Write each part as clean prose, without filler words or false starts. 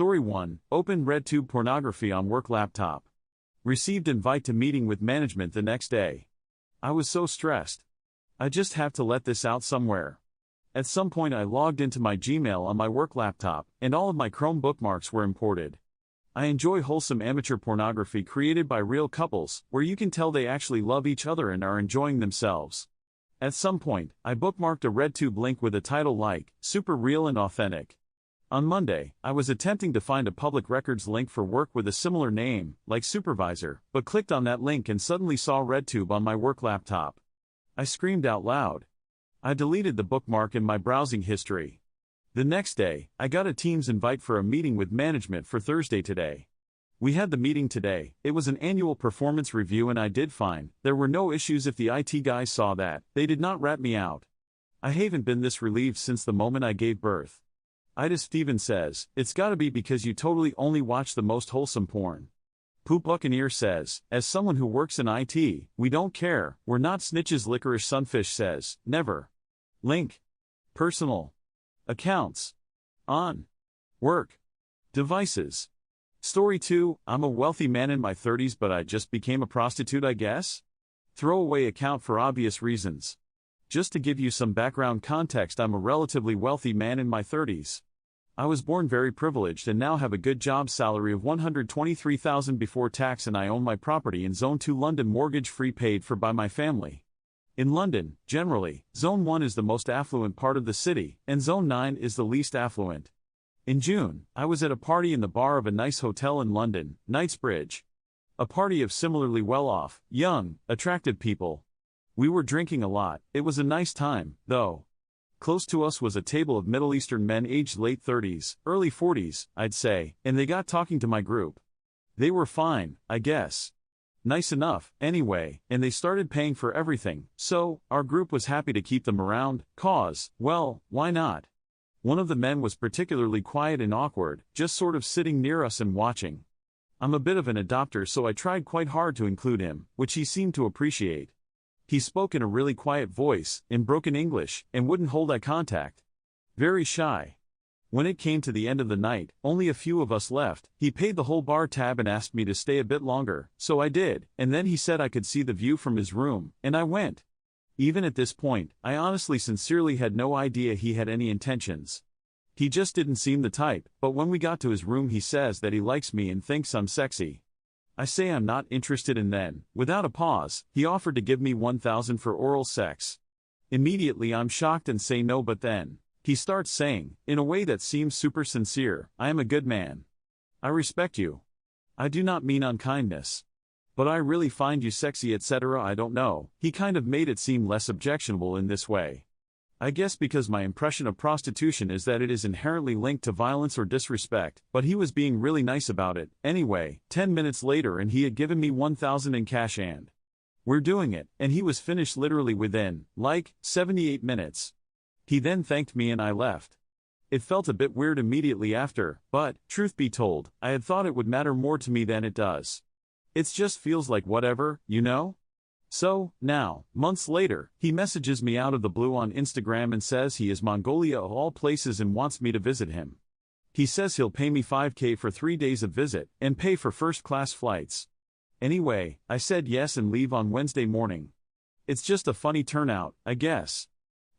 Story 1, Open RedTube pornography on work laptop. Received invite to meeting with management the next day. I was so stressed. I just have to let this out somewhere. At some point I logged into my Gmail on my work laptop, and all of my Chrome bookmarks were imported. I enjoy wholesome amateur pornography created by real couples, where you can tell they actually love each other and are enjoying themselves. At some point, I bookmarked a RedTube link with a title like, Super Real and Authentic. On Monday, I was attempting to find a public records link for work with a similar name, like supervisor, but clicked on that link and suddenly saw RedTube on my work laptop. I screamed out loud. I deleted the bookmark in my browsing history. The next day, I got a Teams invite for a meeting with management for Thursday today. We had the meeting today. It was an annual performance review and I did fine. There were no issues. If the IT guys saw that, they did not rat me out. I haven't been this relieved since the moment I gave birth. Ida Steven says, it's gotta be because you totally only watch the most wholesome porn. Poop Buccaneer says, as someone who works in IT, we don't care, we're not snitches. Licorice Sunfish says, never. Link. Personal. Accounts. On. Work. Devices. Story 2, I'm a wealthy man in my 30s but I just became a prostitute I guess? Throwaway account for obvious reasons. Just to give you some background context, I'm a relatively wealthy man in my 30s. I was born very privileged and now have a good job, salary of $123,000 before tax, and I own my property in Zone 2 London, mortgage-free, paid for by my family. In London, generally, Zone 1 is the most affluent part of the city, and Zone 9 is the least affluent. In June, I was at a party in the bar of a nice hotel in London, Knightsbridge. A party of similarly well-off, young, attractive people. We were drinking a lot. It was a nice time, though. Close to us was a table of Middle Eastern men aged late 30s, early 40s, I'd say, and they got talking to my group. They were fine, I guess. Nice enough, anyway, and they started paying for everything, so, our group was happy to keep them around, cause, well, why not? One of the men was particularly quiet and awkward, just sort of sitting near us and watching. I'm a bit of an adopter, so I tried quite hard to include him, which he seemed to appreciate. He spoke in a really quiet voice, in broken English, and wouldn't hold eye contact. Very shy. When it came to the end of the night, only a few of us left. He paid the whole bar tab and asked me to stay a bit longer, so I did, and then he said I could see the view from his room, and I went. Even at this point, I honestly sincerely had no idea he had any intentions. He just didn't seem the type, but when we got to his room he says that he likes me and thinks I'm sexy. I say I'm not interested, and then, without a pause, he offered to give me $1,000 for oral sex. Immediately I'm shocked and say no, but then, he starts saying, in a way that seems super sincere, I am a good man. I respect you. I do not mean unkindness. But I really find you sexy, etc. I don't know. He kind of made it seem less objectionable in this way. I guess because my impression of prostitution is that it is inherently linked to violence or disrespect, but he was being really nice about it. Anyway, 10 minutes later and he had given me $1,000 in cash and we're doing it, and he was finished literally within, like, 78 minutes. He then thanked me and I left. It felt a bit weird immediately after, but, truth be told, I had thought it would matter more to me than it does. It just feels like whatever, you know? So, now, months later, he messages me out of the blue on Instagram and says he is Mongolia of all places and wants me to visit him. He says he'll pay me $5,000 for 3 days of visit, and pay for first-class flights. Anyway, I said yes and leave on Wednesday morning. It's just a funny turnout, I guess.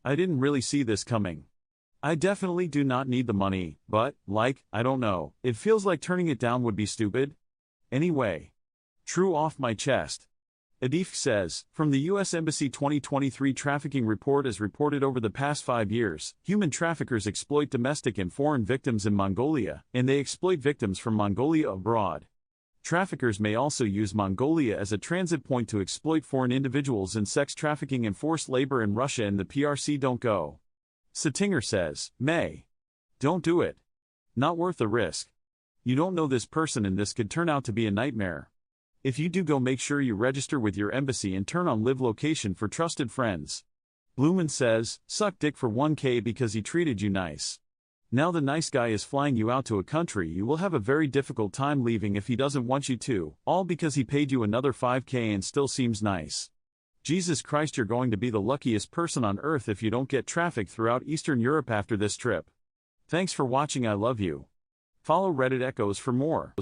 I didn't really see this coming. I definitely do not need the money, but, like, I don't know, it feels like turning it down would be stupid. Anyway. True off my chest. Adif says, from the U.S. Embassy 2023 trafficking report, as reported over the past 5 years, human traffickers exploit domestic and foreign victims in Mongolia, and they exploit victims from Mongolia abroad. Traffickers may also use Mongolia as a transit point to exploit foreign individuals in sex trafficking and forced labor in Russia, and the PRC don't go. Satinger says, May. Don't do it. Not worth the risk. You don't know this person and this could turn out to be a nightmare. If you do go, make sure you register with your embassy and turn on live location for trusted friends. Blumen says, suck dick for $1,000 because he treated you nice. Now the nice guy is flying you out to a country you will have a very difficult time leaving if he doesn't want you to, all because he paid you another $5,000 and still seems nice. Jesus Christ, you're going to be the luckiest person on earth if you don't get trafficked throughout Eastern Europe after this trip. Thanks for watching, I love you. Follow Reddit Echoes for more.